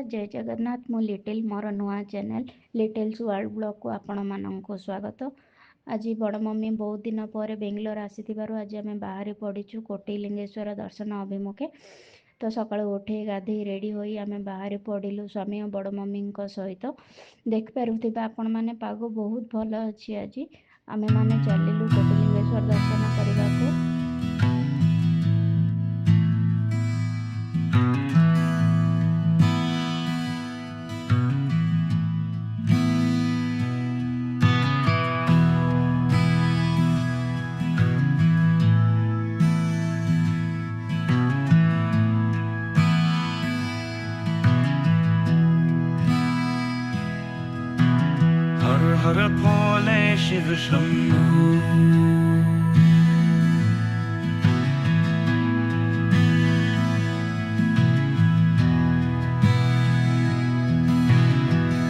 जय जगन्नाथ। मु little more नुआ चैनल लिटिल्स वर्ल्ड ब्लॉग को आपण मानक स्वागत। आज बड़ मम्मी बहुत दिन पर बेंगलोर आसीथिबारु आज आम बाहरी पड़ीचु कोटिलिंगेश्वर दर्शन अभिमुखे। तो सकाळु उठे गाधे रेडी होई आम बाहरी पड़िलु स्वामी और बड़ मम्मी सहित। देख पारुथिबा आपण माने पाग बहुत भल अछि। आज आमे माने चलिलु कोटिलिंगेश्वर दर्शन करने को। हर भोले शिव शंभु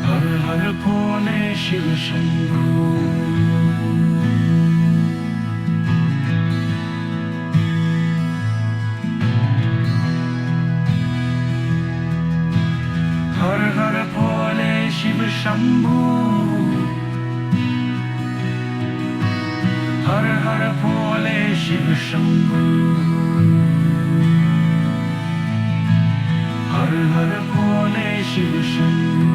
हर हर भोले शिव शंभु हर हर भोले शिव शंभु हर हर भोले शिव शंभु हर हर भोले शिव शंभु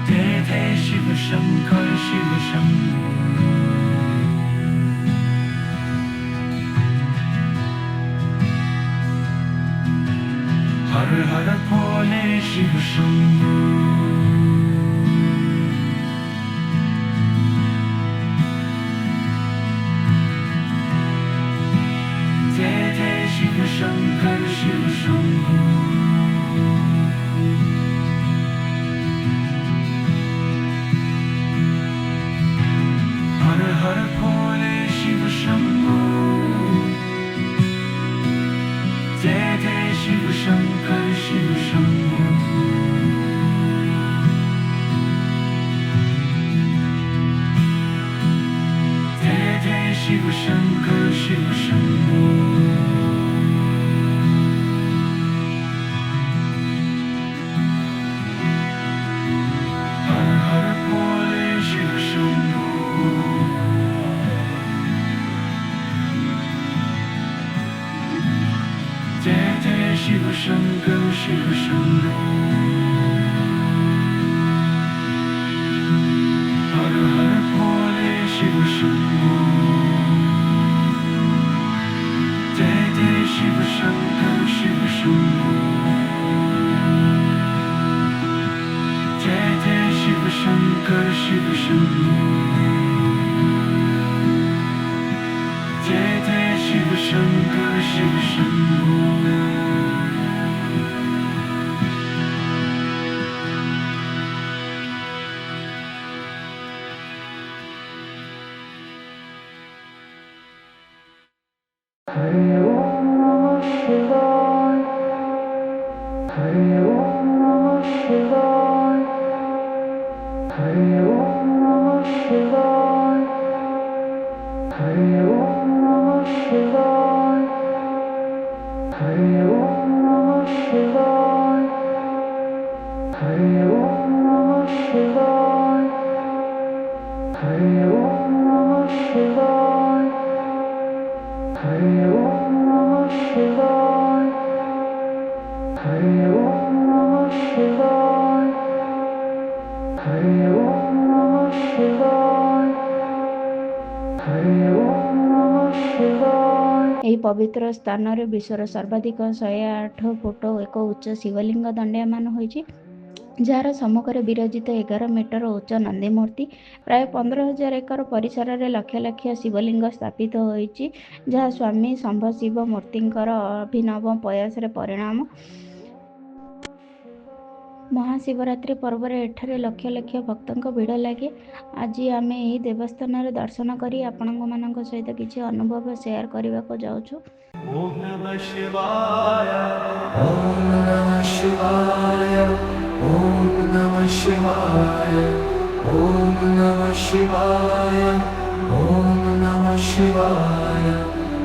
जय जय शिव शंकर शिव शंभु हर हर भोले शिव शंभु शिव शंकर शिव शंभु हर हर भोले शिव शंभु जय जय शिव शंकर शिव शंभु जय जय शिव शंकर शिव शंभु शिव शंकर शिव शंभु हर हर भोले शिव शंभु जय जय शिव शंकर शिव शंभु जय जय शिव शंकर शिव शंभु जय जय शिव शंकर शिव शंभु हरि ओम नमः शिवाय हरि ओम नमः शिवाय हरि ओम नमः शिवाय हरि ओम नमः शिवाय हरि ओम नमः शिवाय हरि ओम नमः शिवाय हरि ओम नमः शिवाय हरि ओम नमः शिवाय हरि ओम नमः शिवाय हरि ओम नमः शिवाय हरि ओम नमः शिवाय। यही पवित्र स्थान रे विश्वर सर्वाधिक 108 फुट एक उच्च शिवलिंग दंडयमान होइछि, जार सम्मुखें विराजित 11 मीटर उच्च नंदी मूर्ति प्राय 15,000 एकर परिसर में लक्ष लक्ष शिवलिंग स्थापित होइछि, जहाँ स्वामी शंभ शिव मूर्तिंकर अभिनव प्रयास परिणाम। महाशिवरात्रि पर्व एठारे लक्ष लक्ष भक्तों भिड़ लगे। आज आम यही देवस्थान दर्शन करी आपण सहित किसी अनुभव शेयर करने को जाऊँ। ओम नमः शिवाय ओम नमः शिवाय ओम नमः शिवाय ओम नमः शिवाय ओम नमः शिवाय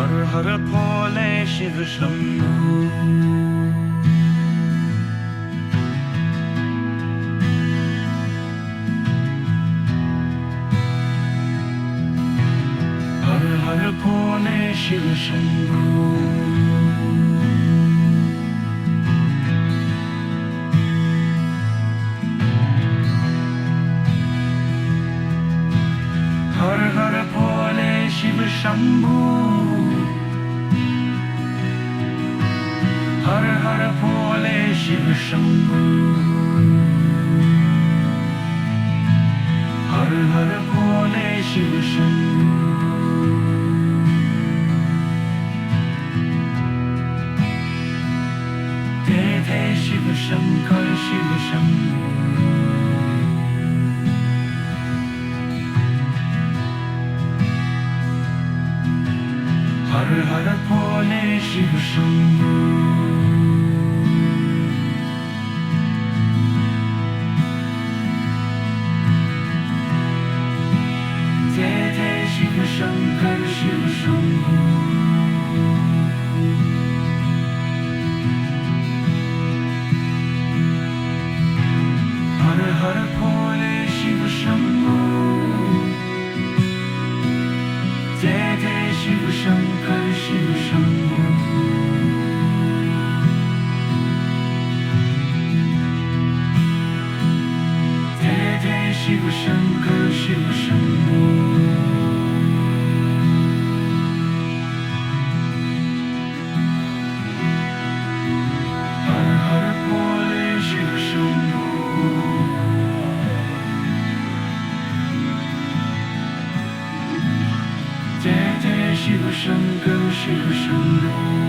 हर हर भोले शिव शंभो हर हर भोले शिव शंभो हर हर भोले शिव शंभो हर हर भोले शिव शंभो हर हर भोले शिव शंभो जय जय शिव शंकर शिव शंभो हर हर भोले शिव शंभो जय जय शिव शंकर शिव शंभो हर हर भोले शिव शंभो जय जय शिव शंकर शिव शंभो जय जय शिव शंकर शिव शंभो हर हर भोले शिव शंभो जय जय शिव शंकर शिव शंभो